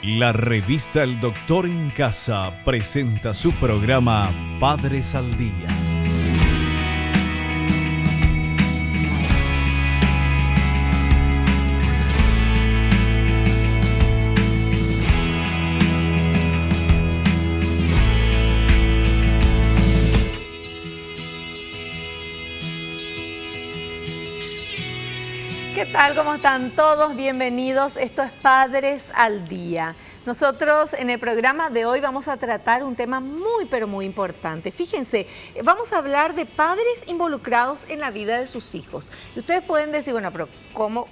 La revista El Doctor en Casa presenta su programa Padres al Día. ¿Qué tal? ¿Cómo están todos? Bienvenidos. Esto es Padres al Día. Nosotros en el programa de hoy vamos a tratar un tema muy, pero muy importante. Fíjense, vamos a hablar de padres involucrados en la vida de sus hijos. Y ustedes pueden decir, bueno, pero ¿cómo?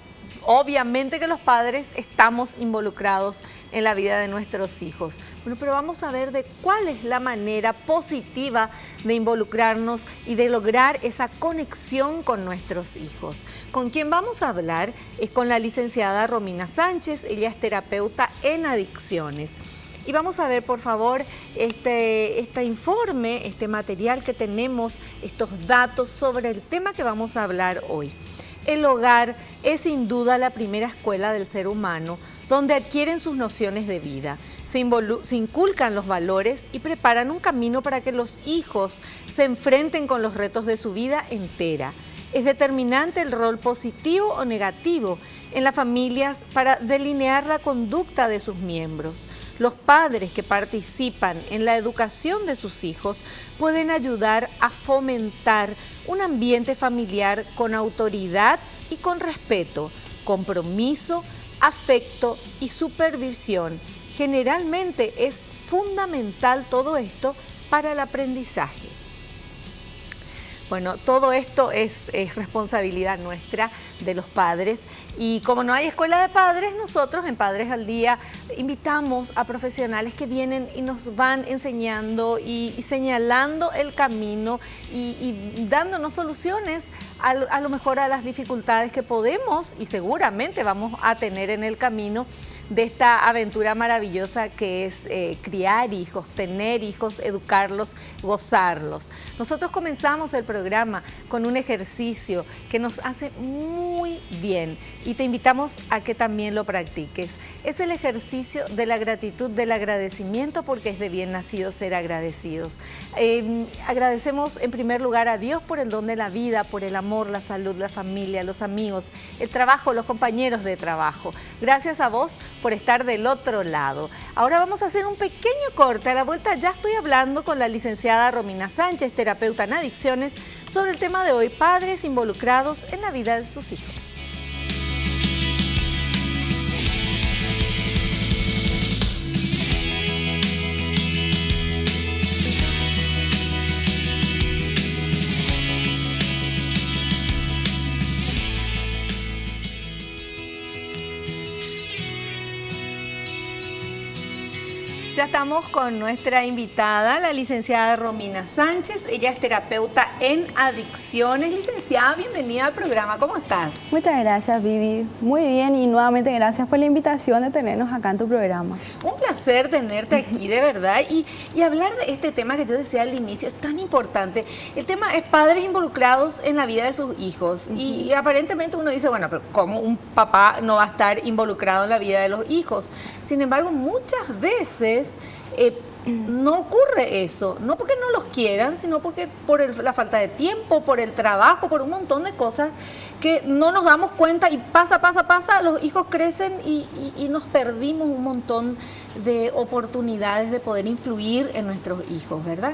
Obviamente que los padres estamos involucrados en la vida de nuestros hijos. Bueno, pero vamos a ver de cuál es la manera positiva de involucrarnos y de lograr esa conexión con nuestros hijos. Con quien vamos a hablar es con la licenciada Romina Sánchez. Ella es terapeuta en adicciones. Y vamos a ver, por favor, este informe, este material que tenemos, estos datos sobre el tema que vamos a hablar hoy. El hogar es sin duda la primera escuela del ser humano, donde adquieren sus nociones de vida, se inculcan los valores y preparan un camino para que los hijos se enfrenten con los retos de su vida entera. Es determinante el rol positivo o negativo en las familias para delinear la conducta de sus miembros. Los padres que participan en la educación de sus hijos pueden ayudar a fomentar un ambiente familiar con autoridad y con respeto, compromiso, afecto y supervisión. Generalmente es fundamental todo esto para el aprendizaje. Bueno, todo esto es responsabilidad nuestra, de los padres, y como no hay escuela de padres, nosotros en Padres al Día invitamos a profesionales que vienen y nos van enseñando y señalando el camino y dándonos soluciones a lo mejor a las dificultades que podemos y seguramente vamos a tener en el camino de esta aventura maravillosa que es criar hijos, tener hijos, educarlos, gozarlos. Nosotros comenzamos el programa con un ejercicio que nos hace muy bien y te invitamos a que también lo practiques. Es el ejercicio de la gratitud, del agradecimiento, porque es de bien nacido ser agradecidos. Agradecemos en primer lugar a Dios por el don de la vida, por el amor, la salud, la familia, los amigos, el trabajo, los compañeros de trabajo. Gracias a vos por estar del otro lado. Ahora vamos a hacer un pequeño corte. A la vuelta ya estoy hablando con la licenciada Romina Sánchez, terapeuta en adicciones, sobre el tema de hoy, padres involucrados en la vida de sus hijos. Ya estamos con nuestra invitada, la licenciada Romina Sánchez. Ella es terapeuta en adicciones. Licenciada, bienvenida al programa. ¿Cómo estás? Muchas gracias, Vivi. Muy bien, y nuevamente gracias por la invitación de tenernos acá en tu programa. Un placer tenerte aquí, de verdad. Y hablar de este tema que yo decía al inicio es tan importante. El tema es padres involucrados en la vida de sus hijos. Y aparentemente uno dice, bueno, pero ¿cómo un papá no va a estar involucrado en la vida de los hijos? Sin embargo, muchas veces no ocurre eso, no porque no los quieran, sino porque por la falta de tiempo, por el trabajo, por un montón de cosas que no nos damos cuenta y pasa, los hijos crecen y nos perdimos un montón de oportunidades de poder influir en nuestros hijos, ¿verdad?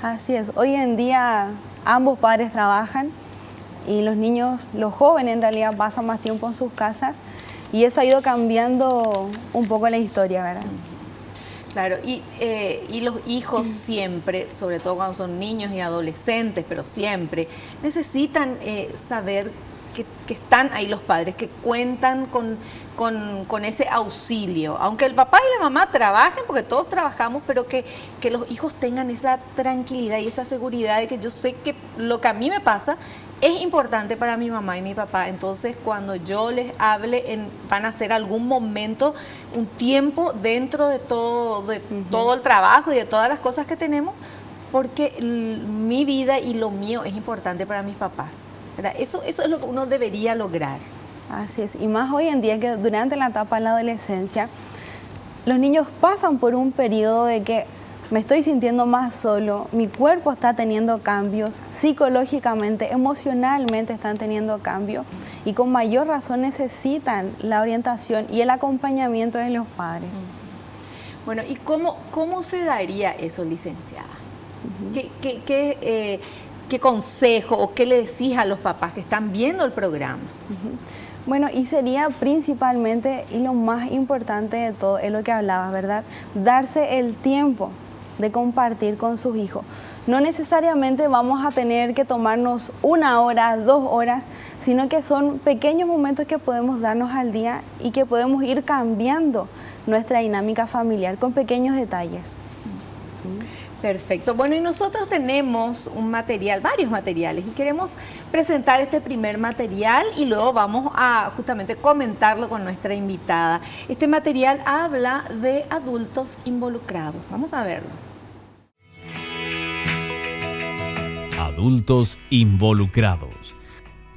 Así es, hoy en día ambos padres trabajan y los niños, los jóvenes en realidad pasan más tiempo en sus casas y eso ha ido cambiando un poco la historia, ¿verdad? Claro, y los hijos siempre, sobre todo cuando son niños y adolescentes, pero siempre, necesitan saber que están ahí los padres, que cuentan con ese auxilio. Aunque el papá y la mamá trabajen, porque todos trabajamos, pero que los hijos tengan esa tranquilidad y esa seguridad de que yo sé que lo que a mí me pasa es importante para mi mamá y mi papá. Entonces, cuando yo les hable, van a ser algún momento, un tiempo dentro de todo el trabajo y de todas las cosas que tenemos, porque mi vida y lo mío es importante para mis papás, ¿verdad? Eso es lo que uno debería lograr. Así es, y más hoy en día que durante la etapa de la adolescencia los niños pasan por un periodo de que me estoy sintiendo más solo, mi cuerpo está teniendo cambios, psicológicamente, emocionalmente están teniendo cambios y con mayor razón necesitan la orientación y el acompañamiento de los padres. Bueno, ¿y cómo se daría eso, licenciada? ¿Qué consejo o qué le decís a los papás que están viendo el programa? Bueno, y sería principalmente, y lo más importante de todo, es lo que hablabas, ¿verdad? Darse el tiempo de compartir con sus hijos. No necesariamente vamos a tener que tomarnos 1 hora, 2 horas, sino que son pequeños momentos que podemos darnos al día y que podemos ir cambiando nuestra dinámica familiar con pequeños detalles. Perfecto. Bueno, y nosotros tenemos un material, varios materiales, y queremos presentar este primer material y luego vamos a justamente comentarlo con nuestra invitada. Este material habla de adultos involucrados. Vamos a verlo. Adultos involucrados.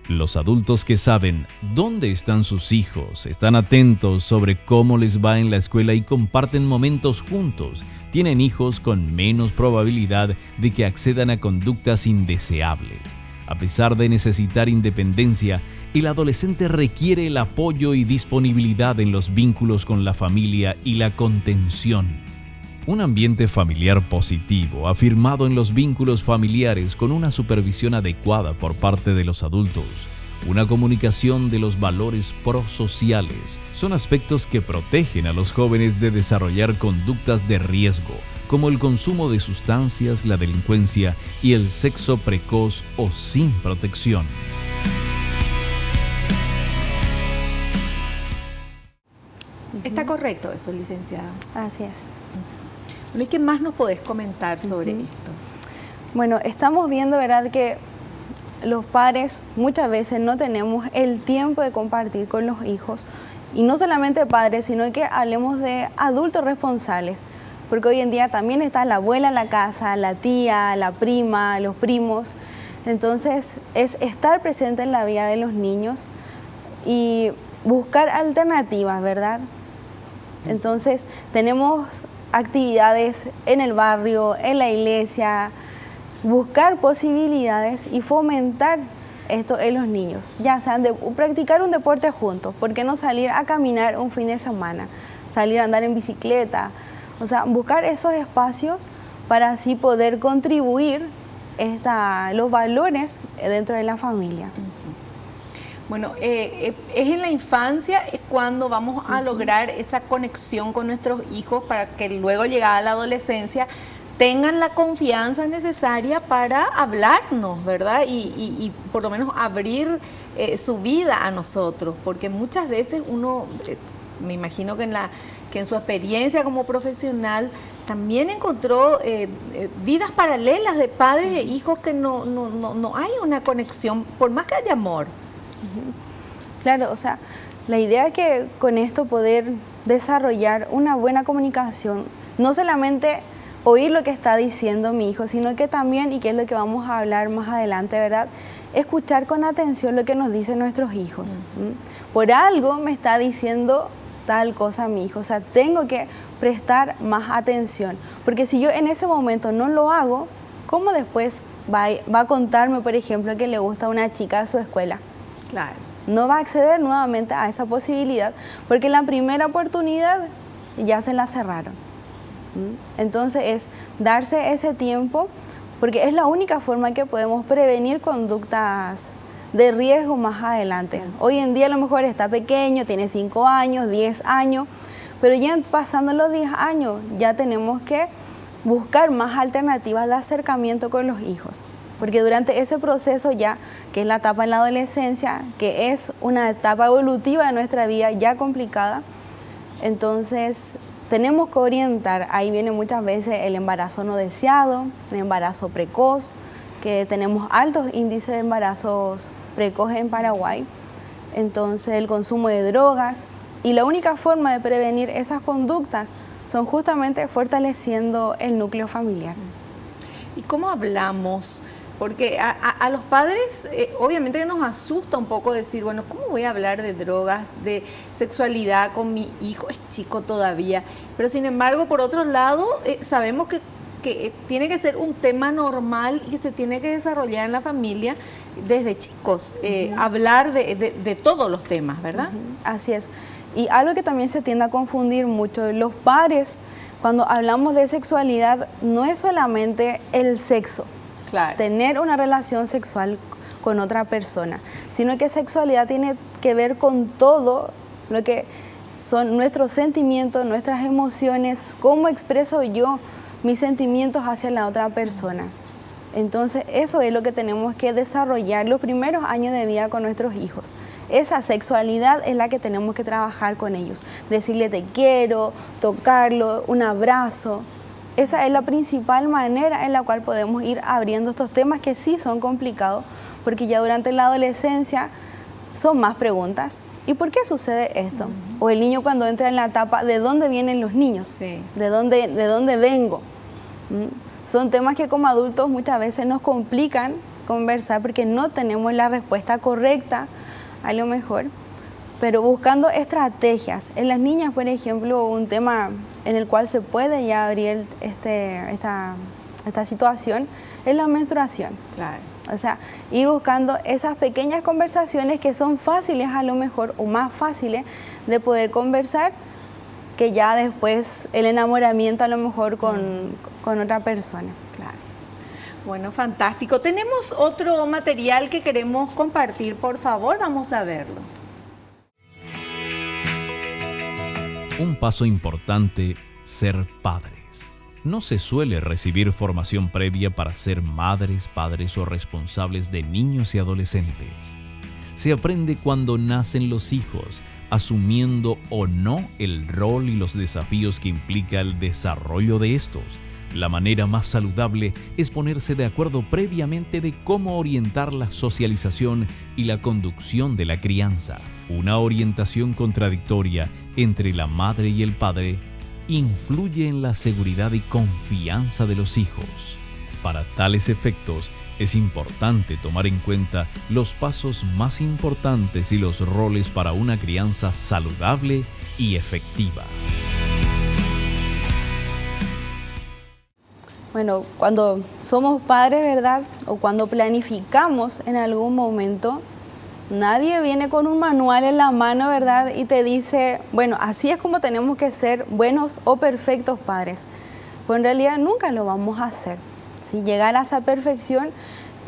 Los adultos que saben dónde están sus hijos, están atentos sobre cómo les va en la escuela y comparten momentos juntos, tienen hijos con menos probabilidad de que accedan a conductas indeseables. A pesar de necesitar independencia, el adolescente requiere el apoyo y disponibilidad en los vínculos con la familia y la contención. Un ambiente familiar positivo, afirmado en los vínculos familiares con una supervisión adecuada por parte de los adultos, una comunicación de los valores prosociales, son aspectos que protegen a los jóvenes de desarrollar conductas de riesgo, como el consumo de sustancias, la delincuencia y el sexo precoz o sin protección. ¿Está correcto eso, licenciada? Así es. ¿Y qué más nos podés comentar sobre esto? Bueno, estamos viendo, ¿verdad?, que los padres muchas veces no tenemos el tiempo de compartir con los hijos. Y no solamente padres, sino que hablemos de adultos responsables. Porque hoy en día también está la abuela en la casa, la tía, la prima, los primos. Entonces, es estar presente en la vida de los niños y buscar alternativas, ¿verdad? Entonces, tenemos actividades en el barrio, en la iglesia, buscar posibilidades y fomentar esto en los niños, ya sean de practicar un deporte juntos, ¿por qué no salir a caminar un fin de semana? Salir a andar en bicicleta, o sea, buscar esos espacios para así poder contribuir los valores dentro de la familia. Bueno, es en la infancia es cuando vamos a lograr esa conexión con nuestros hijos para que luego, llegada a la adolescencia, tengan la confianza necesaria para hablarnos, ¿verdad? Y por lo menos abrir su vida a nosotros, porque muchas veces uno, me imagino que en su experiencia como profesional, también encontró vidas paralelas de padres e hijos que no hay una conexión, por más que haya amor. Claro, o sea, la idea es que con esto poder desarrollar una buena comunicación, no solamente oír lo que está diciendo mi hijo, sino que también, y que es lo que vamos a hablar más adelante, ¿verdad?, escuchar con atención lo que nos dicen nuestros hijos. Por algo me está diciendo tal cosa mi hijo, o sea, tengo que prestar más atención, porque si yo en ese momento no lo hago, ¿cómo después va a contarme, por ejemplo, que le gusta a una chica de su escuela? Claro. No va a acceder nuevamente a esa posibilidad porque la primera oportunidad ya se la cerraron. Entonces es darse ese tiempo porque es la única forma que podemos prevenir conductas de riesgo más adelante. Hoy en día a lo mejor está pequeño, tiene 5 años, 10 años, pero ya pasando los 10 años ya tenemos que buscar más alternativas de acercamiento con los hijos. Porque durante ese proceso ya, que es la etapa en la adolescencia, que es una etapa evolutiva de nuestra vida ya complicada, entonces tenemos que orientar. Ahí viene muchas veces el embarazo no deseado, el embarazo precoz, que tenemos altos índices de embarazos precoces en Paraguay, entonces el consumo de drogas, y la única forma de prevenir esas conductas son justamente fortaleciendo el núcleo familiar. ¿Y cómo hablamos? porque a los padres obviamente que nos asusta un poco decir, bueno, ¿cómo voy a hablar de drogas, de sexualidad con mi hijo? Es chico todavía. Pero sin embargo, por otro lado, sabemos que tiene que ser un tema normal y que se tiene que desarrollar en la familia desde chicos, hablar de todos los temas, ¿verdad? Así es. Y algo que también se tiende a confundir mucho, los padres, cuando hablamos de sexualidad, no es solamente el sexo, claro, tener una relación sexual con otra persona, sino que sexualidad tiene que ver con todo lo que son nuestros sentimientos, nuestras emociones, cómo expreso yo mis sentimientos hacia la otra persona. Entonces, eso es lo que tenemos que desarrollar los primeros años de vida con nuestros hijos. Esa sexualidad es la que tenemos que trabajar con ellos. Decirle te quiero, tocarlo, un abrazo. Esa es la principal manera en la cual podemos ir abriendo estos temas que sí son complicados, porque ya durante la adolescencia son más preguntas. ¿Y por qué sucede esto? O el niño cuando entra en la etapa, ¿de dónde vienen los niños? Sí. ¿De dónde vengo? Son temas que como adultos muchas veces nos complican conversar porque no tenemos la respuesta correcta, a lo mejor, pero buscando estrategias. En las niñas, por ejemplo, un tema en el cual se puede ya abrir esta situación es la menstruación. Claro. O sea, ir buscando esas pequeñas conversaciones que son fáciles a lo mejor o más fáciles de poder conversar que ya después el enamoramiento a lo mejor con otra persona. Claro. Bueno, fantástico. Tenemos otro material que queremos compartir, por favor, vamos a verlo. Un paso importante, ser padres. No se suele recibir formación previa para ser madres, padres o responsables de niños y adolescentes. Se aprende cuando nacen los hijos, asumiendo o no el rol y los desafíos que implica el desarrollo de estos. La manera más saludable es ponerse de acuerdo previamente de cómo orientar la socialización y la conducción de la crianza. Una orientación contradictoria entre la madre y el padre influye en la seguridad y confianza de los hijos. Para tales efectos, es importante tomar en cuenta los pasos más importantes y los roles para una crianza saludable y efectiva. Bueno, cuando somos padres, ¿verdad? O cuando planificamos en algún momento, nadie viene con un manual en la mano, ¿verdad? Y te dice, bueno, así es como tenemos que ser buenos o perfectos padres. Pues en realidad nunca lo vamos a hacer. Si llegar a esa perfección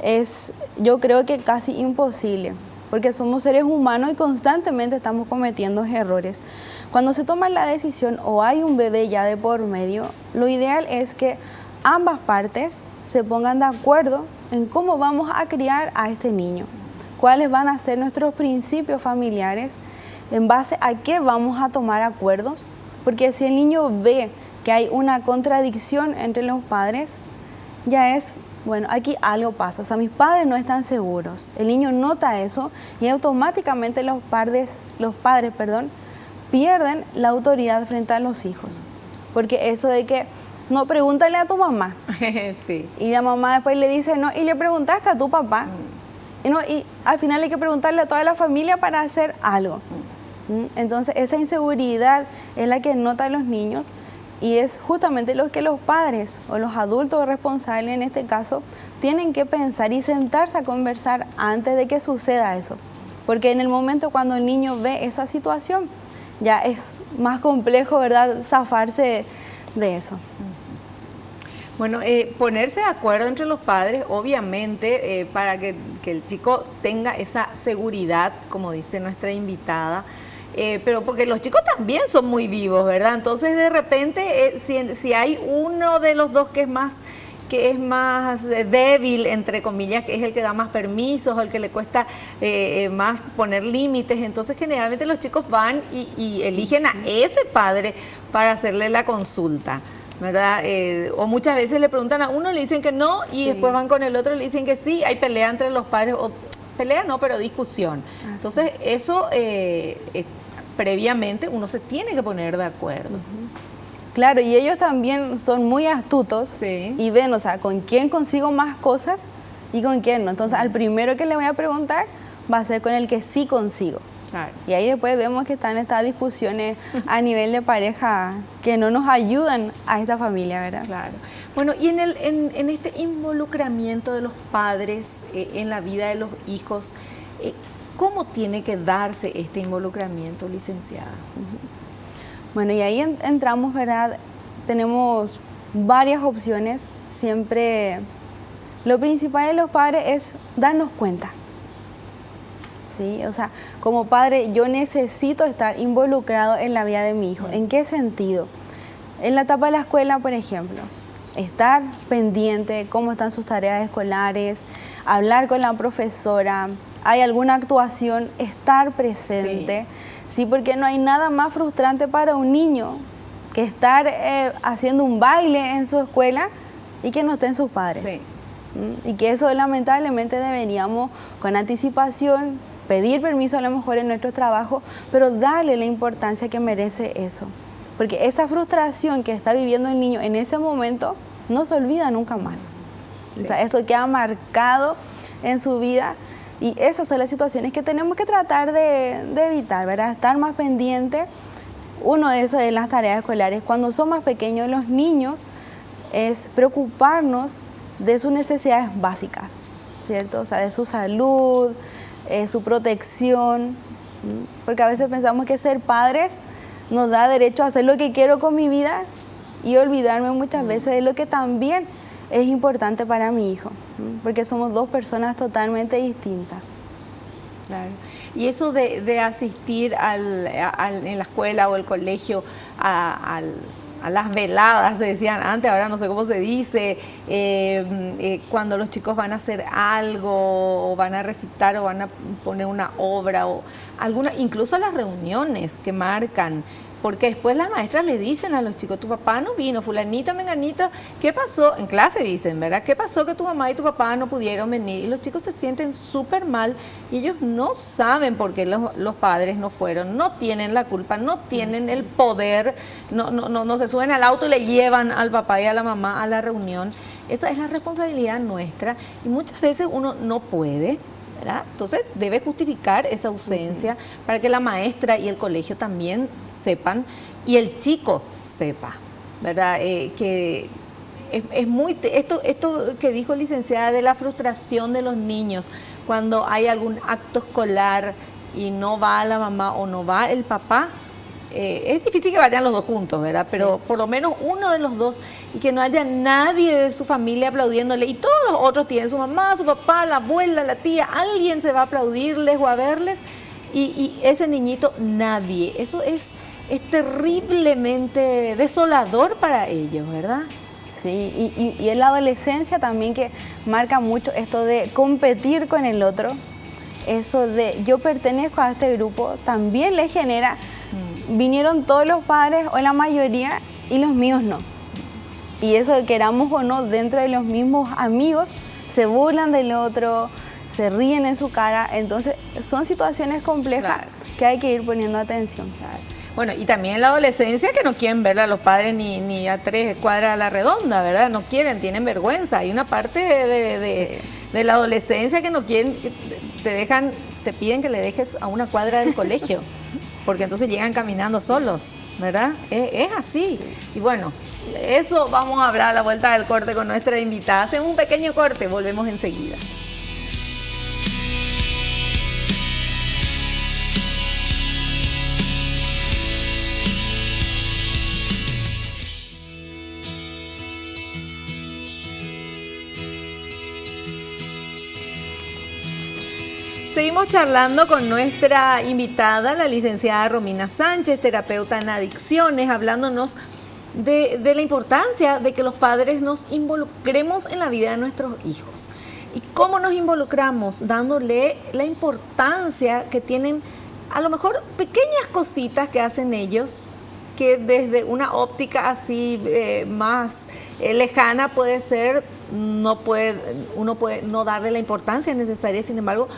es, yo creo que casi imposible, porque somos seres humanos y constantemente estamos cometiendo errores. Cuando se toma la decisión o hay un bebé ya de por medio, lo ideal es que ambas partes se pongan de acuerdo en cómo vamos a criar a este niño, cuáles van a ser nuestros principios familiares, en base a qué vamos a tomar acuerdos, porque si el niño ve que hay una contradicción entre los padres, ya es, bueno, aquí algo pasa, o sea, mis padres no están seguros. El niño nota eso y automáticamente los padres, pierden la autoridad frente a los hijos, porque eso de que no, pregúntale a tu mamá. Sí. Y la mamá después le dice, no, y le preguntaste a tu papá. Y al final hay que preguntarle a toda la familia para hacer algo. Entonces, esa inseguridad es la que notan los niños y es justamente lo que los padres o los adultos responsables en este caso tienen que pensar y sentarse a conversar antes de que suceda eso. Porque en el momento cuando el niño ve esa situación, ya es más complejo, ¿verdad?, zafarse de eso. Bueno, ponerse de acuerdo entre los padres, obviamente, para que el chico tenga esa seguridad, como dice nuestra invitada, pero porque los chicos también son muy vivos, ¿verdad? Entonces, de repente, si hay uno de los dos que es más débil, entre comillas, que es el que da más permisos, o el que le cuesta más poner límites, entonces generalmente los chicos van y eligen a ese padre para hacerle la consulta, ¿verdad? O muchas veces le preguntan a uno, le dicen que no, y después van con el otro y le dicen que sí, hay pelea entre los padres, o pelea no, pero discusión. Entonces eso previamente uno se tiene que poner de acuerdo. Claro, y ellos también son muy astutos, sí, y ven, o sea, con quién consigo más cosas y con quién no. Entonces, al primero que le voy a preguntar va a ser con el que sí consigo. Claro. Y ahí después vemos que están estas discusiones a nivel de pareja que no nos ayudan a esta familia, ¿verdad? Claro. Bueno, y en este involucramiento de los padres en la vida de los hijos, ¿cómo tiene que darse este involucramiento, licenciada? Bueno, y ahí entramos, ¿verdad? Tenemos varias opciones. Siempre lo principal de los padres es darnos cuenta. ¿Sí? O sea, como padre yo necesito estar involucrado en la vida de mi hijo. ¿En qué sentido? En la etapa de la escuela, por ejemplo, estar pendiente de cómo están sus tareas escolares, hablar con la profesora, hay alguna actuación, estar presente, sí, porque no hay nada más frustrante para un niño que estar haciendo un baile en su escuela y que no estén sus padres. Sí. Y que eso lamentablemente deberíamos con anticipación pedir permiso a lo mejor en nuestro trabajo, pero darle la importancia que merece eso. Porque esa frustración que está viviendo el niño en ese momento no se olvida nunca más. Sí. O sea, eso queda marcado en su vida y esas son las situaciones que tenemos que tratar de evitar, ¿verdad? Estar más pendiente. Uno de esos es las tareas escolares. Cuando son más pequeños los niños es preocuparnos de sus necesidades básicas, ¿cierto? O sea, de su salud, su protección, porque a veces pensamos que ser padres nos da derecho a hacer lo que quiero con mi vida y olvidarme muchas veces de lo que también es importante para mi hijo, porque somos dos personas totalmente distintas. Claro. Y eso de asistir en la escuela o el colegio a las veladas, se decían antes, ahora no sé cómo se dice, cuando los chicos van a hacer algo, o van a recitar, o van a poner una obra, o alguna, incluso las reuniones que marcan, porque después las maestras le dicen a los chicos, tu papá no vino, fulanita, menganita, ¿qué pasó? En clase dicen, ¿verdad? ¿Qué pasó que tu mamá y tu papá no pudieron venir? Y los chicos se sienten súper mal y ellos no saben por qué los padres no fueron, no tienen la culpa, no tienen el poder, no se suben al auto y le llevan al papá y a la mamá a la reunión. Esa es la responsabilidad nuestra y muchas veces uno no puede, ¿verdad? Entonces debe justificar esa ausencia para que la maestra y el colegio también sepan y el chico sepa, ¿verdad? Que es muy... Esto que dijo licenciada de la frustración de los niños cuando hay algún acto escolar y no va la mamá o no va el papá, es difícil que vayan los dos juntos, ¿verdad? Pero por lo menos uno de los dos y que no haya nadie de su familia aplaudiéndole y todos los otros tienen su mamá, su papá, la abuela, la tía, alguien se va a aplaudirles o a verles y ese niñito nadie. Eso es terriblemente desolador para ellos, ¿verdad? Sí, y en la adolescencia también que marca mucho esto de competir con el otro, eso de yo pertenezco a este grupo, también le genera, vinieron todos los padres o la mayoría y los míos no. Y eso, queramos o no, dentro de los mismos amigos, se burlan del otro, se ríen en su cara, entonces son situaciones complejas, claro, que hay que ir poniendo atención. Claro. Bueno, y también en la adolescencia que no quieren ver a los padres ni a 3 cuadras a la redonda, ¿verdad? No quieren, tienen vergüenza. Hay una parte de la adolescencia que no quieren, que te piden que le dejes a una cuadra del colegio, porque entonces llegan caminando solos, ¿verdad? Es así. Y bueno, eso vamos a hablar a la vuelta del corte con nuestra invitada. Hacemos un pequeño corte, volvemos enseguida. Seguimos charlando con nuestra invitada, la licenciada Romina Sánchez, terapeuta en adicciones, hablándonos de la importancia de que los padres nos involucremos en la vida de nuestros hijos. ¿Y cómo nos involucramos? Dándole la importancia que tienen, a lo mejor, pequeñas cositas que hacen ellos, que desde una óptica así más lejana puede ser, uno puede no darle la importancia necesaria, sin embargo,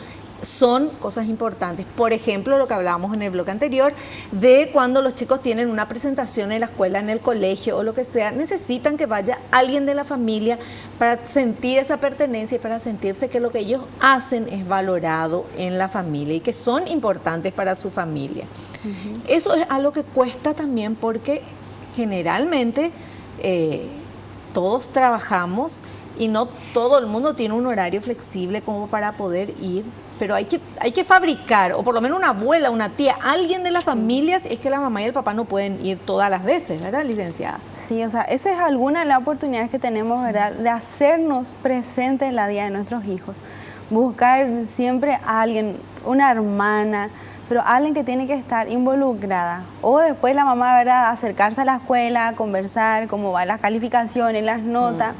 son cosas importantes. Por ejemplo, lo que hablábamos en el bloque anterior, de cuando los chicos tienen una presentación en la escuela, en el colegio o lo que sea, necesitan que vaya alguien de la familia para sentir esa pertenencia y para sentirse que lo que ellos hacen es valorado en la familia y que son importantes para su familia. Eso es algo que cuesta también porque generalmente todos trabajamos y no todo el mundo tiene un horario flexible como para poder ir, pero hay que fabricar, o por lo menos una abuela, una tía, alguien de las familias, es que la mamá y el papá no pueden ir todas las veces, ¿verdad, licenciada? Sí, o sea, esa es alguna de las oportunidades que tenemos, ¿verdad?, de hacernos presentes en la vida de nuestros hijos. Buscar siempre a alguien, una hermana, pero alguien que tiene que estar involucrada. O después la mamá, ¿verdad?, acercarse a la escuela, conversar cómo van las calificaciones, las notas,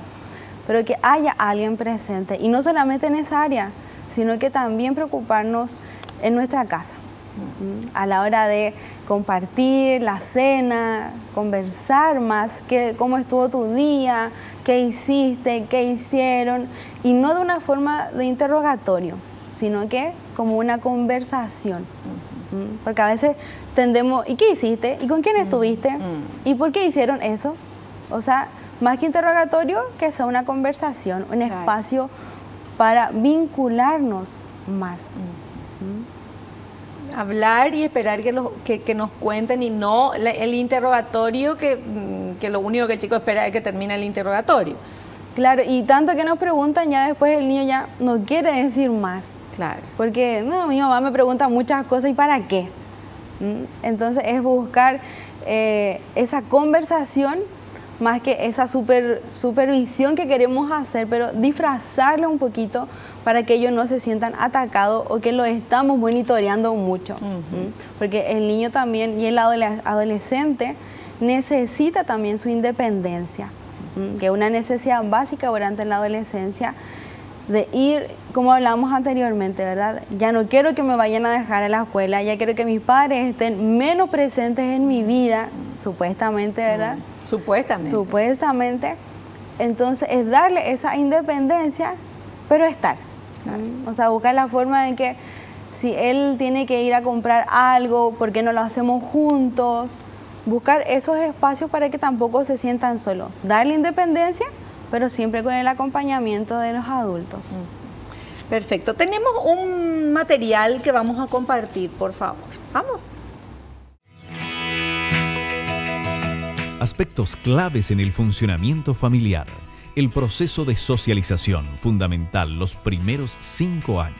pero que haya alguien presente. Y no solamente en esa área, sino que también preocuparnos en nuestra casa. A la hora de compartir la cena, conversar más, cómo estuvo tu día, qué hiciste, qué hicieron, y no de una forma de interrogatorio, sino que como una conversación. Porque a veces tendemos, ¿y qué hiciste? ¿Y con quién estuviste? ¿Y por qué hicieron eso? O sea, más que interrogatorio, que sea una conversación, un espacio para vincularnos más. Hablar y esperar que nos cuenten, y no el interrogatorio, que lo único que el chico espera es que termine el interrogatorio. Claro, y tanto que nos preguntan, ya después el niño ya no quiere decir más. Claro. Porque no, mi mamá me pregunta muchas cosas, ¿y para qué? Entonces es buscar esa conversación más que esa supervisión que queremos hacer, pero disfrazarle un poquito para que ellos no se sientan atacados o que lo estamos monitoreando mucho. Porque el niño también y el adolescente necesita también su independencia, que es una necesidad básica durante la adolescencia, de ir, como hablamos anteriormente, ¿verdad? Ya no quiero que me vayan a dejar a la escuela, ya quiero que mis padres estén menos presentes en mi vida, supuestamente, ¿verdad? Supuestamente. Entonces es darle esa independencia, pero estar. O sea, buscar la forma en que si él tiene que ir a comprar algo, ¿por qué no lo hacemos juntos? Buscar esos espacios para que tampoco se sientan solos. Darle independencia, pero siempre con el acompañamiento de los adultos. Perfecto. Tenemos un material que vamos a compartir, por favor. Vamos. Aspectos claves en el funcionamiento familiar. El proceso de socialización, fundamental los primeros 5 años.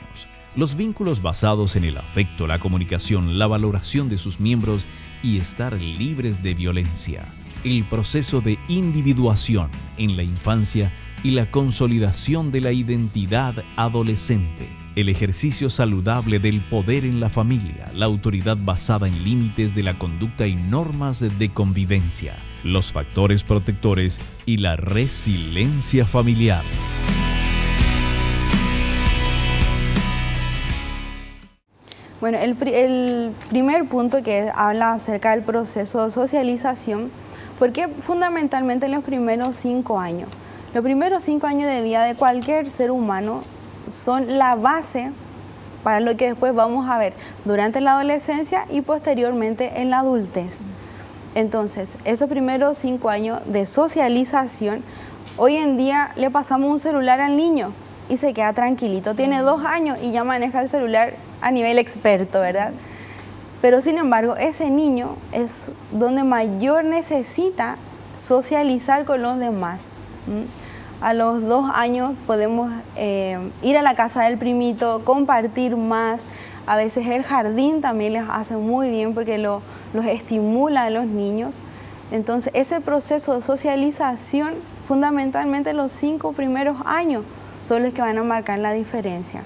Los vínculos basados en el afecto, la comunicación, la valoración de sus miembros y estar libres de violencia. El proceso de individuación en la infancia y la consolidación de la identidad adolescente. El ejercicio saludable del poder en la familia, la autoridad basada en límites de la conducta y normas de convivencia, los factores protectores y la resiliencia familiar. Bueno, el primer punto que habla acerca del proceso de socialización, porque fundamentalmente en los primeros 5 años. Los primeros 5 años de vida de cualquier ser humano son la base para lo que después vamos a ver durante la adolescencia y posteriormente en la adultez. Entonces, esos primeros 5 años de socialización, hoy en día le pasamos un celular al niño y se queda tranquilito. Tiene 2 años y ya maneja el celular a nivel experto, ¿verdad? Pero sin embargo, ese niño es donde mayor necesita socializar con los demás. A los 2 años podemos ir a la casa del primito, compartir más. A veces el jardín también les hace muy bien porque los estimula a los niños. Entonces, ese proceso de socialización, fundamentalmente los 5 primeros años, son los que van a marcar la diferencia.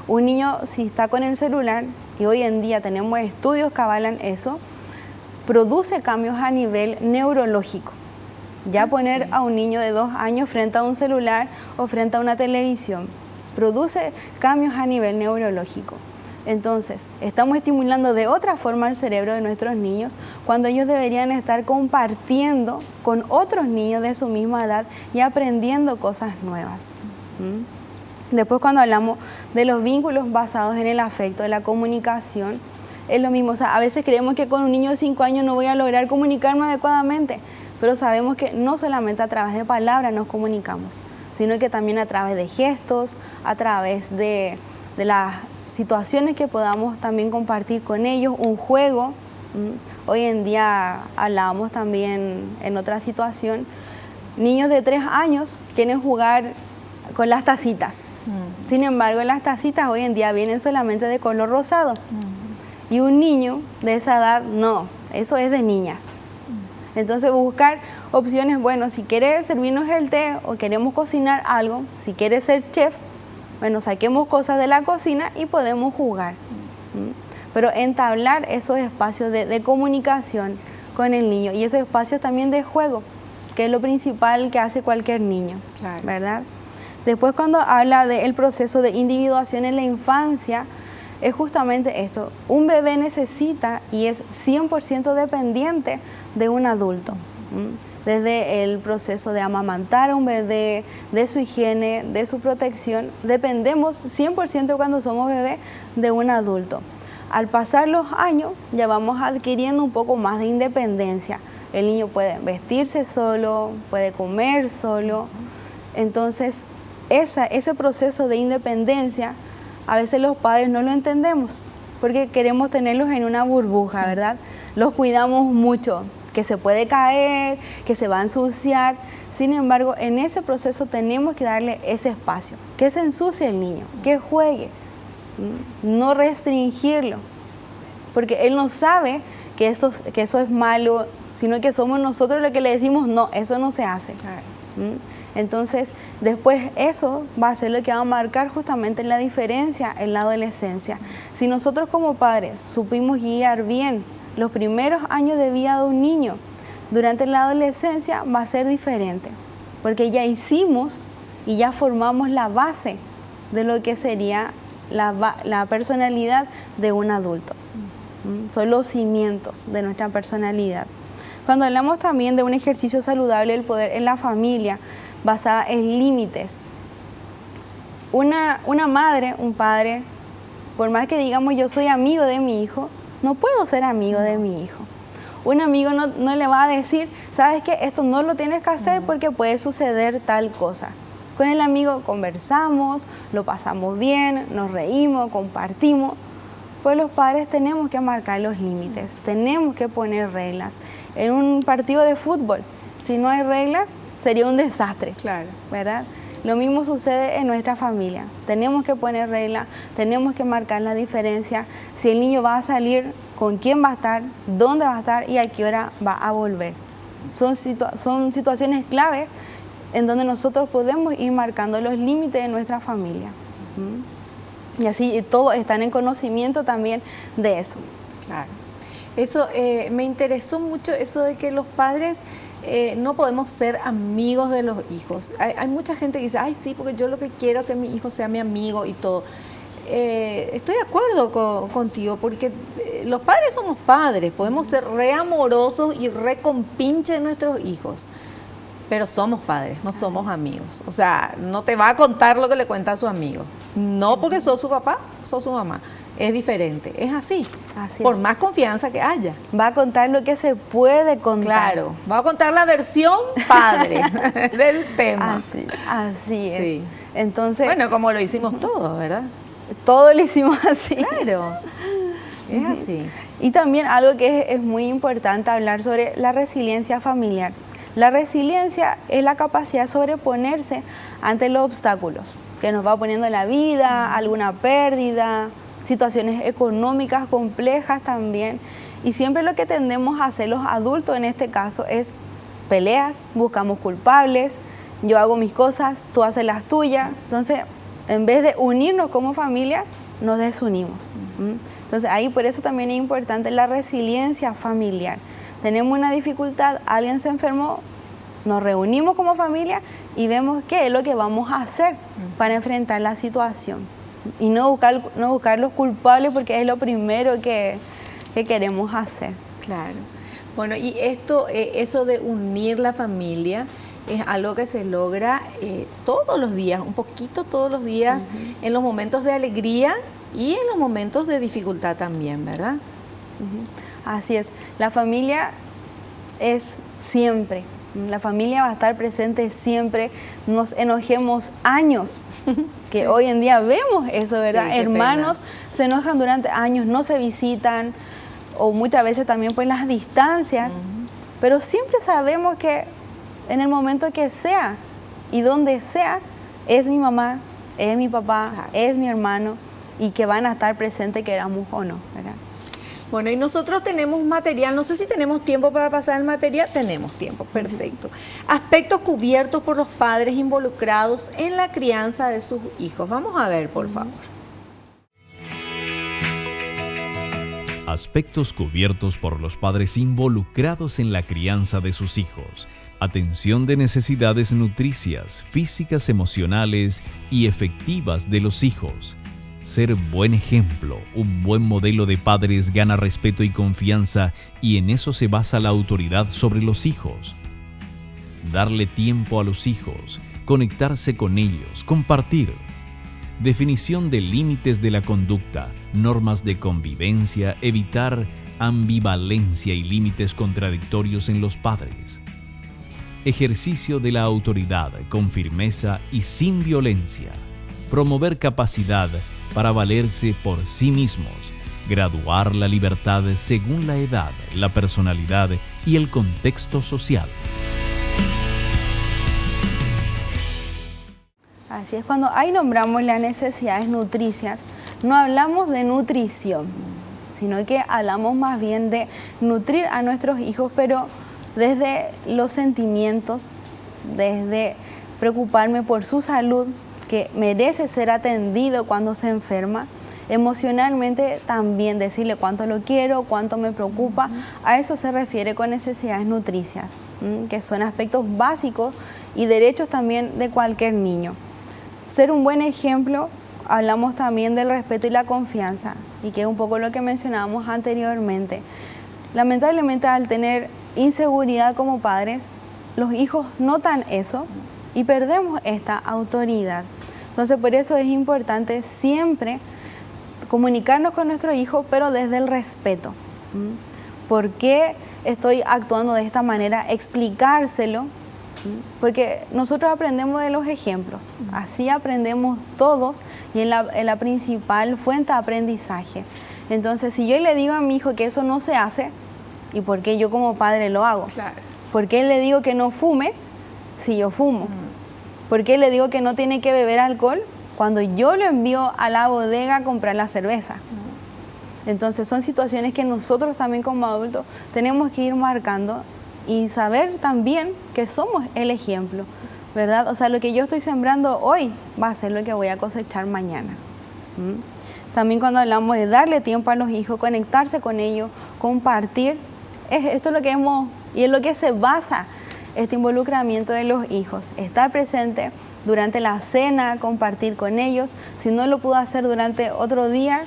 Un niño, si está con el celular, y hoy en día tenemos estudios que avalan eso, produce cambios a nivel neurológico. Ya poner a un niño de 2 años frente a un celular o frente a una televisión, produce cambios a nivel neurológico. Entonces, estamos estimulando de otra forma el cerebro de nuestros niños cuando ellos deberían estar compartiendo con otros niños de su misma edad y aprendiendo cosas nuevas. Después, cuando hablamos de los vínculos basados en el afecto, de la comunicación, es lo mismo. O sea, a veces creemos que con un niño de 5 años no voy a lograr comunicarme adecuadamente, pero sabemos que no solamente a través de palabras nos comunicamos, sino que también a través de gestos, a través de las situaciones que podamos también compartir con ellos, un juego. Hoy en día hablábamos también en otra situación, niños de 3 años quieren jugar con las tacitas. Sin embargo, las tacitas hoy en día vienen solamente de color rosado. Y un niño de esa edad, no, eso es de niñas. Entonces buscar opciones, bueno, si quiere servirnos el té o queremos cocinar algo, si quiere ser chef, bueno, saquemos cosas de la cocina y podemos jugar. Pero entablar esos espacios de comunicación con el niño y esos espacios también de juego, que es lo principal que hace cualquier niño, claro, ¿verdad? Después, cuando habla del proceso de individuación en la infancia, es justamente esto. Un bebé necesita y es 100% dependiente de un adulto. Desde el proceso de amamantar a un bebé, de su higiene, de su protección, dependemos 100% cuando somos bebés de un adulto. Al pasar los años ya vamos adquiriendo un poco más de independencia. El niño puede vestirse solo, puede comer solo. Entonces, ese proceso de independencia, a veces los padres no lo entendemos porque queremos tenerlos en una burbuja, ¿verdad? Los cuidamos mucho, que se puede caer, que se va a ensuciar. Sin embargo, en ese proceso tenemos que darle ese espacio, que se ensucie el niño, que juegue, no restringirlo, porque él no sabe que eso es malo, sino que somos nosotros los que le decimos, no, eso no se hace. Entonces, después eso va a ser lo que va a marcar justamente la diferencia en la adolescencia. Si nosotros como padres supimos guiar bien los primeros años de vida de un niño, durante la adolescencia va a ser diferente, porque ya hicimos y ya formamos la base de lo que sería la personalidad de un adulto. Son los cimientos de nuestra personalidad. Cuando hablamos también de un ejercicio saludable del poder en la familia, basada en límites, una madre, un padre, por más que digamos yo soy amigo de mi hijo, no puedo ser amigo de mi hijo. Un amigo no le va a decir, ¿sabes qué? Esto no lo tienes que hacer porque puede suceder tal cosa. Con el amigo conversamos, lo pasamos bien, nos reímos, compartimos. Pues los padres tenemos que marcar los límites, tenemos que poner reglas. En un partido de fútbol, si no hay reglas, sería un desastre, claro, ¿verdad? Lo mismo sucede en nuestra familia. Tenemos que poner reglas, tenemos que marcar la diferencia. Si el niño va a salir, con quién va a estar, dónde va a estar y a qué hora va a volver. Son situaciones claves en donde nosotros podemos ir marcando los límites de nuestra familia. Y así todos están en conocimiento también de eso. Claro. Eso me interesó mucho, eso de que los padres no podemos ser amigos de los hijos. Hay mucha gente que dice, ay sí, porque yo lo que quiero es que mi hijo sea mi amigo y todo. Estoy de acuerdo contigo, porque los padres somos padres, podemos ser re amorosos y re compinche de nuestros hijos, pero somos padres, no somos amigos. O sea, no te va a contar lo que le cuenta a su amigo. No porque sos su papá, sos su mamá. Es diferente, es así. Por más confianza que haya. Va a contar lo que se puede contar. Claro, va a contar la versión padre del tema. Así es. Sí. Entonces, bueno, como lo hicimos todos, ¿verdad? Todo lo hicimos así. Claro, es así. Y también algo que es muy importante hablar sobre la resiliencia familiar. La resiliencia es la capacidad de sobreponerse ante los obstáculos que nos va poniendo la vida, alguna pérdida, situaciones económicas complejas también. Y siempre lo que tendemos a hacer los adultos en este caso es peleas, buscamos culpables, yo hago mis cosas, tú haces las tuyas. Entonces, en vez de unirnos como familia, nos desunimos. Entonces, ahí por eso también es importante la resiliencia familiar. Tenemos una dificultad, alguien se enfermó, nos reunimos como familia y vemos qué es lo que vamos a hacer para enfrentar la situación. Y no buscar los culpables, porque es lo primero que queremos hacer. Claro. Bueno, y eso de unir la familia, es algo que se logra todos los días, un poquito todos los días, en los momentos de alegría y en los momentos de dificultad también, ¿verdad? Así es, la familia es siempre, la familia va a estar presente siempre, nos enojemos años, que hoy en día vemos eso, ¿verdad? Sí, hermanos se enojan durante años, no se visitan, o muchas veces también por las distancias, pero siempre sabemos que en el momento que sea y donde sea, es mi mamá, es mi papá, es mi hermano, y que van a estar presentes queramos o no, ¿verdad? Bueno, y nosotros tenemos material, no sé si tenemos tiempo para pasar el material, tenemos tiempo, perfecto. Aspectos cubiertos por los padres involucrados en la crianza de sus hijos. Vamos a ver, por favor. Aspectos cubiertos por los padres involucrados en la crianza de sus hijos. Atención de necesidades nutricias, físicas, emocionales y efectivas de los hijos. Ser buen ejemplo, un buen modelo de padres gana respeto y confianza y en eso se basa la autoridad sobre los hijos. Darle tiempo a los hijos, conectarse con ellos, compartir. Definición de límites de la conducta, normas de convivencia, evitar ambivalencia y límites contradictorios en los padres. Ejercicio de la autoridad con firmeza y sin violencia. Promover capacidad para valerse por sí mismos, graduar la libertad según la edad, la personalidad y el contexto social. Así es, cuando ahí nombramos las necesidades nutricias, no hablamos de nutrición, sino que hablamos más bien de nutrir a nuestros hijos, pero desde los sentimientos, desde preocuparme por su salud, que merece ser atendido cuando se enferma, emocionalmente también decirle cuánto lo quiero, cuánto me preocupa, a eso se refiere con necesidades nutricias, que son aspectos básicos y derechos también de cualquier niño. Ser un buen ejemplo, hablamos también del respeto y la confianza, y que es un poco lo que mencionábamos anteriormente. Lamentablemente, al tener inseguridad como padres, los hijos notan eso y perdemos esta autoridad. Entonces, por eso es importante siempre comunicarnos con nuestro hijo, pero desde el respeto. ¿Por qué estoy actuando de esta manera? Explicárselo, porque nosotros aprendemos de los ejemplos, así aprendemos todos y en la principal fuente de aprendizaje. Entonces, si yo le digo a mi hijo que eso no se hace, ¿y por qué yo como padre lo hago? Claro. ¿Por qué le digo que no fume si yo fumo? ¿Por qué le digo que no tiene que beber alcohol cuando yo lo envío a la bodega a comprar la cerveza? Entonces son situaciones que nosotros también como adultos tenemos que ir marcando y saber también que somos el ejemplo, ¿verdad? O sea, lo que yo estoy sembrando hoy va a ser lo que voy a cosechar mañana. También cuando hablamos de darle tiempo a los hijos, conectarse con ellos, compartir, esto es lo que hemos, y es lo que se basa este involucramiento de los hijos, estar presente durante la cena, compartir con ellos, si no lo pudo hacer durante otro día,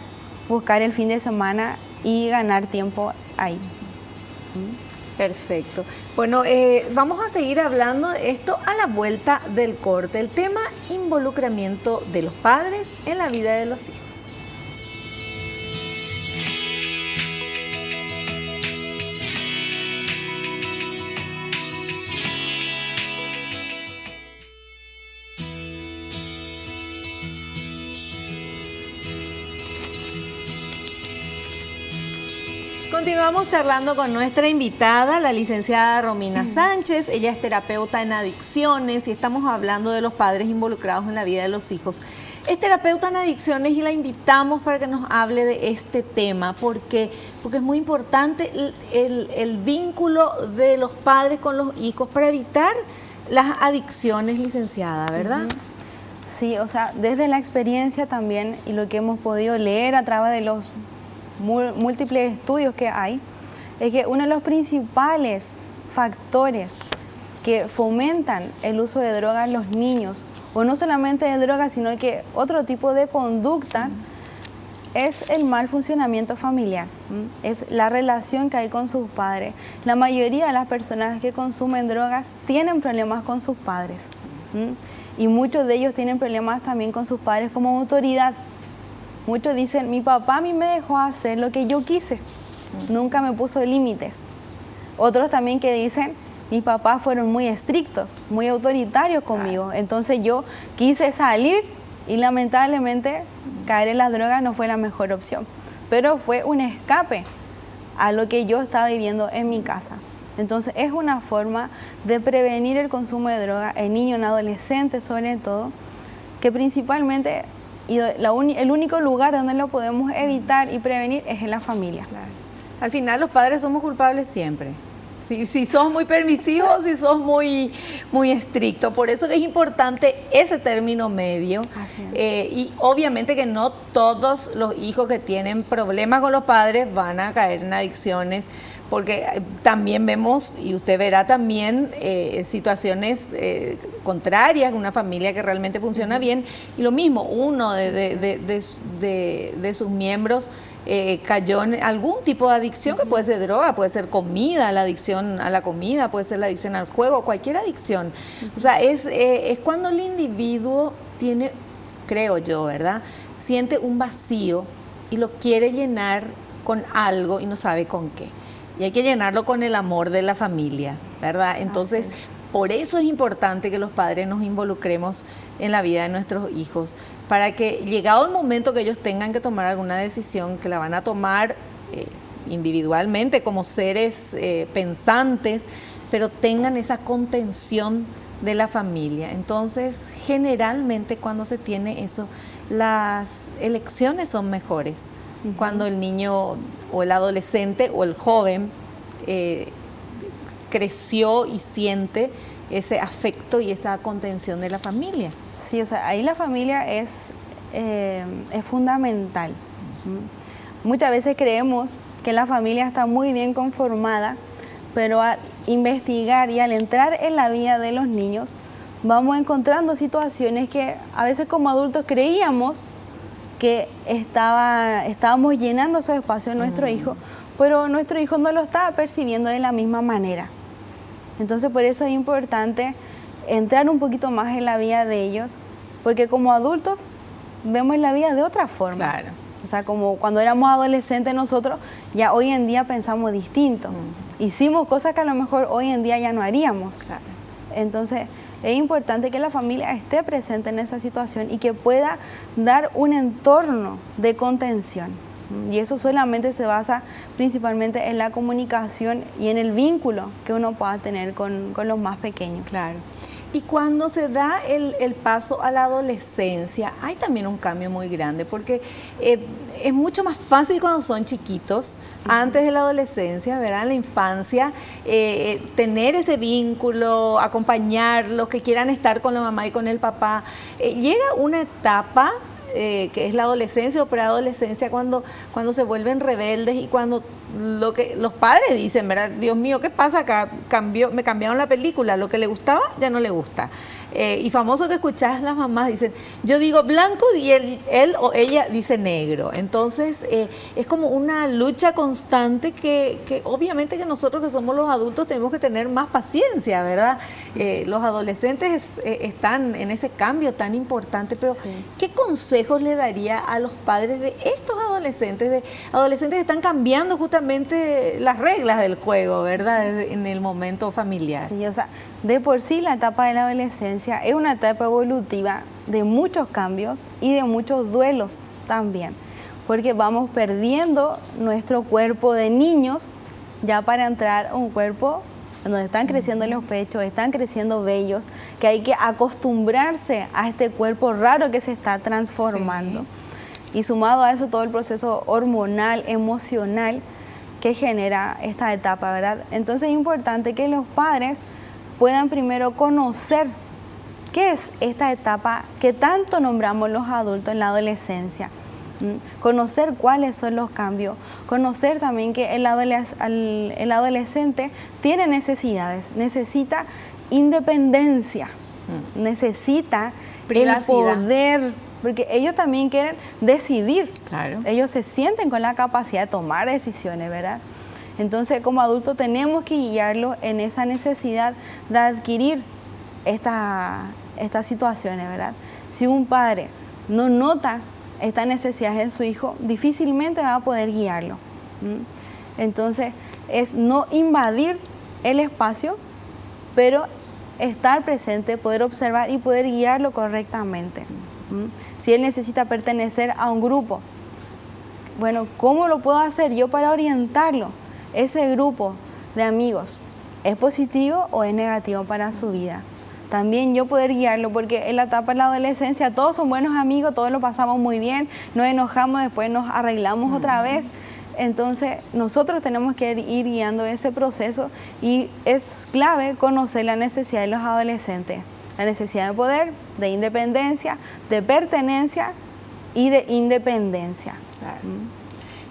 buscar el fin de semana y ganar tiempo ahí. Perfecto. Bueno, vamos a seguir hablando de esto a la vuelta del corte, el tema involucramiento de los padres en la vida de los hijos. Continuamos charlando con nuestra invitada, la licenciada Romina Sánchez. Ella es terapeuta en adicciones y estamos hablando de los padres involucrados en la vida de los hijos. Es terapeuta en adicciones y la invitamos para que nos hable de este tema, porque es muy importante el vínculo de los padres con los hijos para evitar las adicciones, licenciada, ¿verdad? Sí, o sea, desde la experiencia también y lo que hemos podido leer a través de los múltiples estudios que hay, es que uno de los principales factores que fomentan el uso de drogas en los niños, o no solamente de drogas, sino que otro tipo de conductas, es el mal funcionamiento familiar. Es la relación que hay con sus padres. La mayoría de las personas que consumen drogas tienen problemas con sus padres. Y muchos de ellos tienen problemas también con sus padres como autoridad. Muchos dicen, mi papá a mí me dejó hacer lo que yo quise, nunca me puso límites. Otros también que dicen, mis papás fueron muy estrictos, muy autoritarios conmigo, entonces yo quise salir y lamentablemente caer en las drogas no fue la mejor opción, pero fue un escape a lo que yo estaba viviendo en mi casa. Entonces es una forma de prevenir el consumo de droga en niños, en adolescentes sobre todo, que principalmente el único lugar donde lo podemos evitar y prevenir es en la familia. Claro. Al final los padres somos culpables siempre. Si sos muy permisivo, si sos muy estricto. Por eso que es importante ese término medio. Y obviamente que no todos los hijos que tienen problemas con los padres van a caer en adicciones, porque también vemos, y usted verá también, situaciones contrarias, una familia que realmente funciona bien, y lo mismo, uno de sus miembros cayó en algún tipo de adicción, que puede ser droga, puede ser comida, la adicción a la comida, puede ser la adicción al juego, cualquier adicción. O sea, es cuando el individuo tiene, creo yo, ¿verdad?, siente un vacío y lo quiere llenar con algo y no sabe con qué. Y hay que llenarlo con el amor de la familia, ¿verdad? Entonces, por eso es importante que los padres nos involucremos en la vida de nuestros hijos, para que llegado el momento que ellos tengan que tomar alguna decisión, que la van a tomar individualmente como seres pensantes, pero tengan esa contención de la familia. Entonces, generalmente cuando se tiene eso, las elecciones son mejores. Cuando el niño o el adolescente o el joven creció y siente ese afecto y esa contención de la familia. Sí, o sea, ahí la familia es fundamental. Muchas veces creemos que la familia está muy bien conformada, pero al investigar y al entrar en la vida de los niños, vamos encontrando situaciones que a veces como adultos creíamos que estábamos llenando esos espacios en nuestro hijo, pero nuestro hijo no lo estaba percibiendo de la misma manera. Entonces por eso es importante entrar un poquito más en la vida de ellos, porque como adultos vemos la vida de otra forma. Claro. O sea, como cuando éramos adolescentes nosotros, ya hoy en día pensamos distinto. Hicimos cosas que a lo mejor hoy en día ya no haríamos. Claro. Entonces es importante que la familia esté presente en esa situación y que pueda dar un entorno de contención. Y eso solamente se basa principalmente en la comunicación y en el vínculo que uno pueda tener con los más pequeños. Claro. Y cuando se da el paso a la adolescencia, hay también un cambio muy grande, porque es mucho más fácil cuando son chiquitos, antes de la adolescencia, ¿verdad? En la infancia, tener ese vínculo, acompañarlos, que quieran estar con la mamá y con el papá. Llega una etapa que es la adolescencia o preadolescencia, cuando se vuelven rebeldes y cuando lo que los padres dicen, ¿verdad? Dios mío, ¿qué pasa acá? Me cambiaron la película, lo que le gustaba ya no le gusta. Y famoso que escuchás las mamás dicen, yo digo blanco y él o ella dice negro. Entonces es como una lucha constante que obviamente que nosotros que somos los adultos tenemos que tener más paciencia, ¿verdad? Los adolescentes están en ese cambio tan importante, pero sí. ¿Qué consejos le daría a los padres de estos adolescentes que están cambiando justamente las reglas del juego, ¿verdad? En el momento familiar. Sí, o sea, de por sí la etapa de la adolescencia es una etapa evolutiva de muchos cambios y de muchos duelos también, porque vamos perdiendo nuestro cuerpo de niños ya para entrar a un cuerpo donde están creciendo los pechos, están creciendo vellos, que hay que acostumbrarse a este cuerpo raro que se está transformando. Sí. Y sumado a eso todo el proceso hormonal, emocional que genera esta etapa, ¿verdad? Entonces es importante que los padres puedan primero conocer qué es esta etapa que tanto nombramos los adultos en la adolescencia. Conocer cuáles son los cambios, conocer también que el adolescente tiene necesidades, necesita independencia, necesita privacidad, el poder porque ellos también quieren decidir. Claro. Ellos se sienten con la capacidad de tomar decisiones, ¿verdad? Entonces, como adultos tenemos que guiarlos en esa necesidad de adquirir estas situaciones, ¿verdad? Si un padre no nota esta necesidad en su hijo, difícilmente va a poder guiarlo. Entonces, es no invadir el espacio, pero estar presente, poder observar y poder guiarlo correctamente. Si él necesita pertenecer a un grupo, bueno, ¿cómo lo puedo hacer yo para orientarlo? Ese grupo de amigos, ¿es positivo o es negativo para su vida? También yo poder guiarlo, porque en la etapa de la adolescencia todos son buenos amigos, todos lo pasamos muy bien, nos enojamos, después nos arreglamos otra vez. Entonces nosotros tenemos que ir guiando ese proceso y es clave conocer la necesidad de los adolescentes, la necesidad de poder, de independencia, de pertenencia y de independencia. Claro.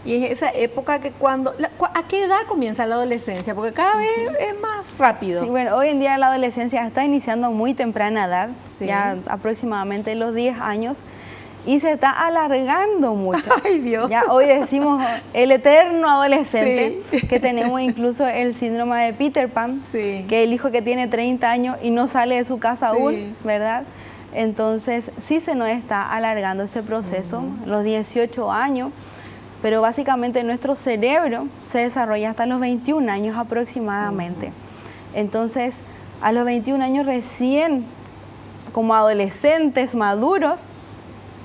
Y es esa época que ¿a qué edad comienza la adolescencia? Porque cada vez es más rápido. Sí, bueno, hoy en día la adolescencia está iniciando a muy temprana edad, sí, ya aproximadamente los 10 años, y se está alargando mucho. ¡Ay, Dios! Ya hoy decimos el eterno adolescente, sí, que tenemos incluso el síndrome de Peter Pan, sí, que el hijo que tiene 30 años y no sale de su casa sí, aún, ¿verdad? Entonces sí se nos está alargando ese proceso, los 18 años, pero básicamente nuestro cerebro se desarrolla hasta los 21 años aproximadamente. Entonces, a los 21 años recién, como adolescentes maduros,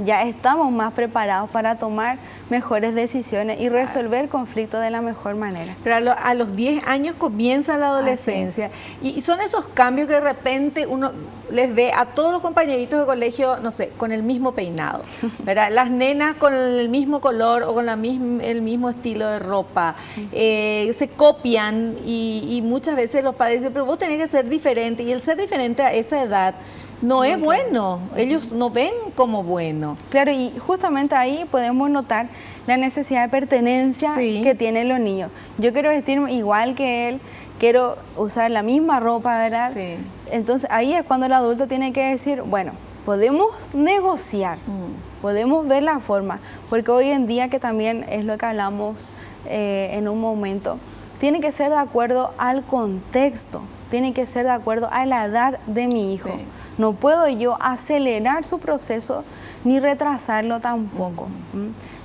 ya estamos más preparados para tomar mejores decisiones y resolver conflictos de la mejor manera. Pero a los 10 años comienza la adolescencia y son esos cambios que de repente uno les ve a todos los compañeritos de colegio, no sé, con el mismo peinado, ¿verdad? Las nenas con el mismo color o con el mismo estilo de ropa, se copian y muchas veces los padres dicen, pero vos tenés que ser diferente, y el ser diferente a esa edad no es bueno, ellos no ven como bueno. Claro, y justamente ahí podemos notar la necesidad de pertenencia que tienen los niños. Yo quiero vestirme igual que él, quiero usar la misma ropa, ¿verdad? Sí. Entonces ahí es cuando el adulto tiene que decir, bueno, podemos negociar, podemos ver la forma, porque hoy en día, que también es lo que hablamos en un momento, tiene que ser de acuerdo al contexto, tiene que ser de acuerdo a la edad de mi hijo. Sí. No puedo yo acelerar su proceso ni retrasarlo tampoco.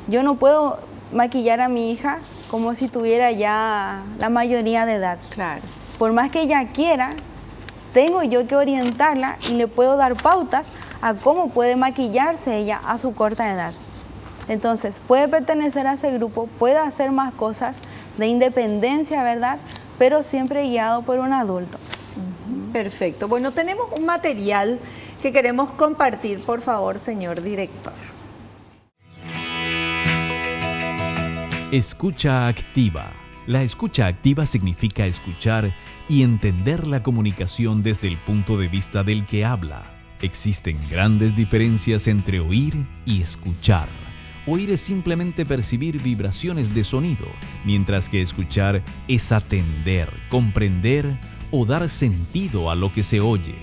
Yo no puedo maquillar a mi hija como si tuviera ya la mayoría de edad. Claro. Por más que ella quiera, tengo yo que orientarla y le puedo dar pautas a cómo puede maquillarse ella a su corta edad. Entonces, puede pertenecer a ese grupo, puede hacer más cosas de independencia, ¿verdad? Pero siempre guiado por un adulto. Perfecto. Bueno, tenemos un material que queremos compartir, por favor, señor director. Escucha activa. La escucha activa significa escuchar y entender la comunicación desde el punto de vista del que habla. Existen grandes diferencias entre oír y escuchar. Oír es simplemente percibir vibraciones de sonido, mientras que escuchar es atender, comprender o dar sentido a lo que se oye.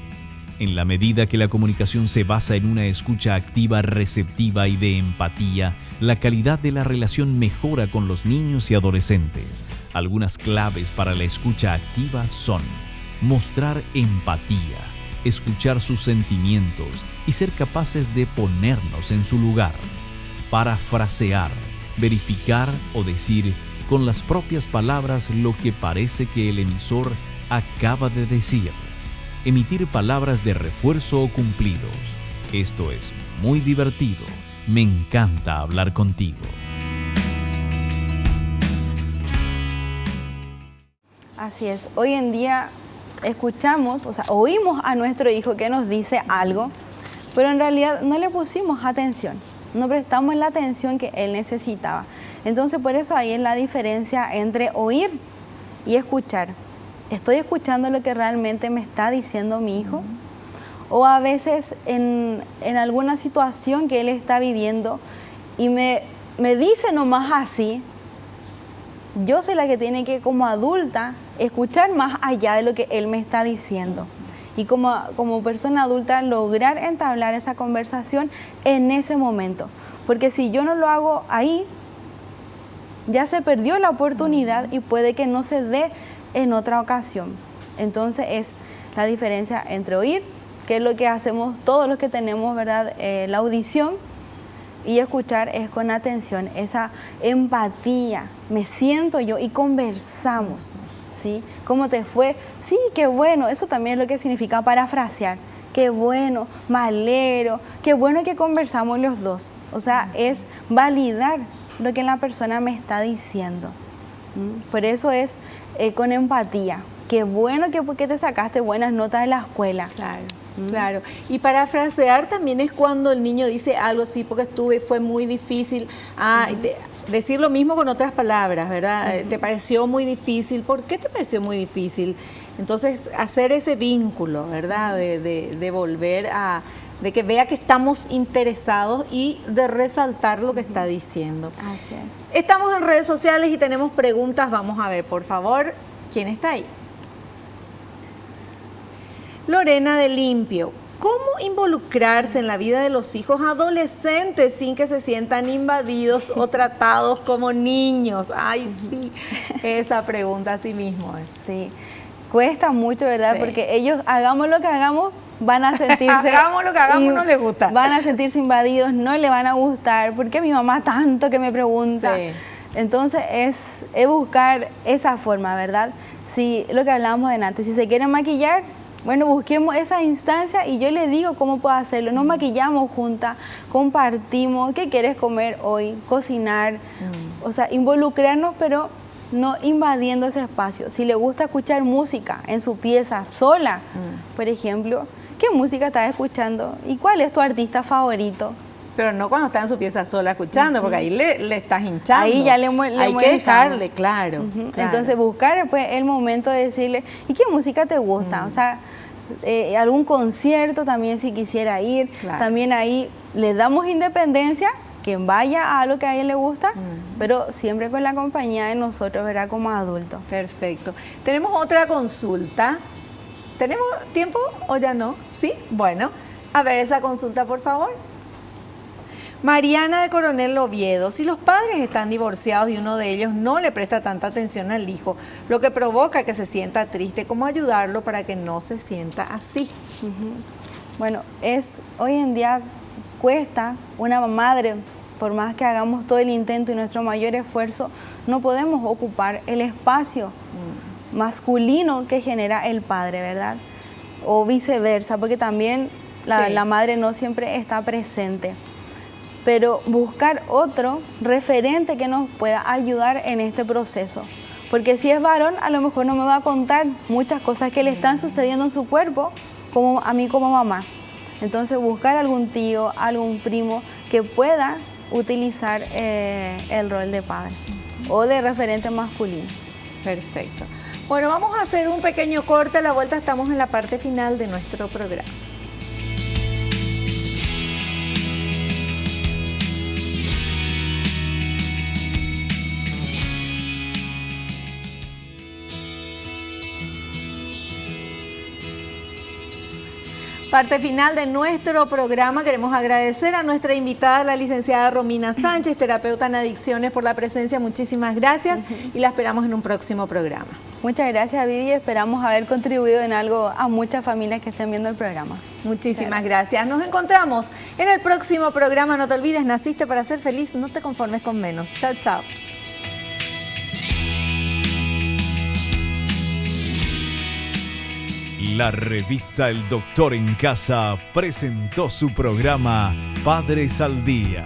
En la medida que la comunicación se basa en una escucha activa, receptiva y de empatía, la calidad de la relación mejora con los niños y adolescentes. Algunas claves para la escucha activa son: mostrar empatía, escuchar sus sentimientos y ser capaces de ponernos en su lugar. Parafrasear, verificar o decir con las propias palabras lo que parece que el emisor acaba de decir. Emitir palabras de refuerzo o cumplidos. Esto es muy divertido. Me encanta hablar contigo. Así es. Hoy en día escuchamos, oímos a nuestro hijo que nos dice algo, pero en realidad no le pusimos atención. No prestamos la atención que él necesitaba. Entonces, por eso ahí es la diferencia entre oír y escuchar. ¿Estoy escuchando lo que realmente me está diciendo mi hijo? O a veces en alguna situación que él está viviendo y me dice nomás así, yo soy la que tiene que, como adulta, escuchar más allá de lo que él me está diciendo. y como persona adulta lograr entablar esa conversación en ese momento. Porque si yo no lo hago ahí, ya se perdió la oportunidad y puede que no se dé en otra ocasión. Entonces es la diferencia entre oír, que es lo que hacemos todos los que tenemos, ¿verdad? La audición, y escuchar es con atención, esa empatía. Me siento yo y conversamos, ¿sí? ¿Cómo te fue? Sí, qué bueno. Eso también es lo que significa parafrasear. Qué bueno, me alegro, qué bueno que conversamos los dos. O sea, es validar lo que la persona me está diciendo. Por eso es con empatía. Qué bueno que te sacaste buenas notas de la escuela. Claro. Claro, y parafrasear también es cuando el niño dice algo, sí, porque fue muy difícil. Decir lo mismo con otras palabras, ¿verdad? ¿Te pareció muy difícil? ¿Por qué te pareció muy difícil? Entonces, hacer ese vínculo, ¿verdad? De volver a, de que vea que estamos interesados y de resaltar lo que está diciendo. Así es. Estamos en redes sociales y tenemos preguntas. Vamos a ver, por favor, ¿quién está ahí? Lorena de Limpio, ¿cómo involucrarse en la vida de los hijos adolescentes sin que se sientan invadidos o tratados como niños? Ay, sí, esa pregunta así mismo es. Sí, cuesta mucho, ¿verdad? Sí. Porque ellos, hagamos lo que hagamos, van a sentirse... hagamos lo que hagamos, no les gusta. Van a sentirse invadidos, no le van a gustar. ¿Por qué mi mamá tanto que me pregunta? Sí. Entonces es buscar esa forma, ¿verdad? Si lo que hablábamos de antes, si se quieren maquillar, bueno, busquemos esa instancia y yo le digo cómo puedo hacerlo. Nos maquillamos juntas, compartimos, ¿qué quieres comer hoy? Cocinar, o sea, involucrarnos, pero no invadiendo ese espacio. Si le gusta escuchar música en su pieza sola, por ejemplo, ¿qué música estás escuchando? ¿Y cuál es tu artista favorito? Pero no cuando está en su pieza sola escuchando, porque ahí le estás hinchando. Ahí ya le hay que dejarle, claro, claro. Entonces buscar después el momento de decirle, ¿y qué música te gusta? O sea, algún concierto también si quisiera ir. Claro. También ahí le damos independencia, que vaya a lo que a él le gusta, pero siempre con la compañía de nosotros, ¿verdad? Como adultos. Perfecto. Tenemos otra consulta. ¿Tenemos tiempo o ya no? ¿Sí? Bueno, a ver esa consulta, por favor. Mariana de Coronel Oviedo, si los padres están divorciados y uno de ellos no le presta tanta atención al hijo, lo que provoca que se sienta triste, ¿cómo ayudarlo para que no se sienta así? Bueno, hoy en día cuesta una madre, por más que hagamos todo el intento y nuestro mayor esfuerzo, no podemos ocupar el espacio masculino que genera el padre, ¿verdad? O viceversa, porque también la madre no siempre está presente. Pero buscar otro referente que nos pueda ayudar en este proceso. Porque si es varón, a lo mejor no me va a contar muchas cosas que le están sucediendo en su cuerpo, como a mí como mamá. Entonces buscar algún tío, algún primo que pueda utilizar el rol de padre o de referente masculino. Perfecto. Bueno, vamos a hacer un pequeño corte. A la vuelta estamos en la parte final de nuestro programa. Parte final de nuestro programa. Queremos agradecer a nuestra invitada, la licenciada Romina Sánchez, terapeuta en adicciones, por la presencia. Muchísimas gracias y la esperamos en un próximo programa. Muchas gracias, Vivi. Esperamos haber contribuido en algo a muchas familias que estén viendo el programa. Muchísimas gracias. Nos encontramos en el próximo programa. No te olvides, naciste para ser feliz, no te conformes con menos. Chao, chao. La revista El Doctor en Casa presentó su programa Padres al Día.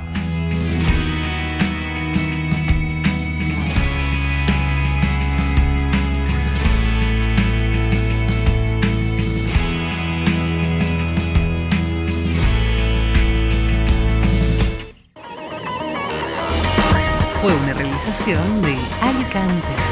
Fue una realización de Alicante.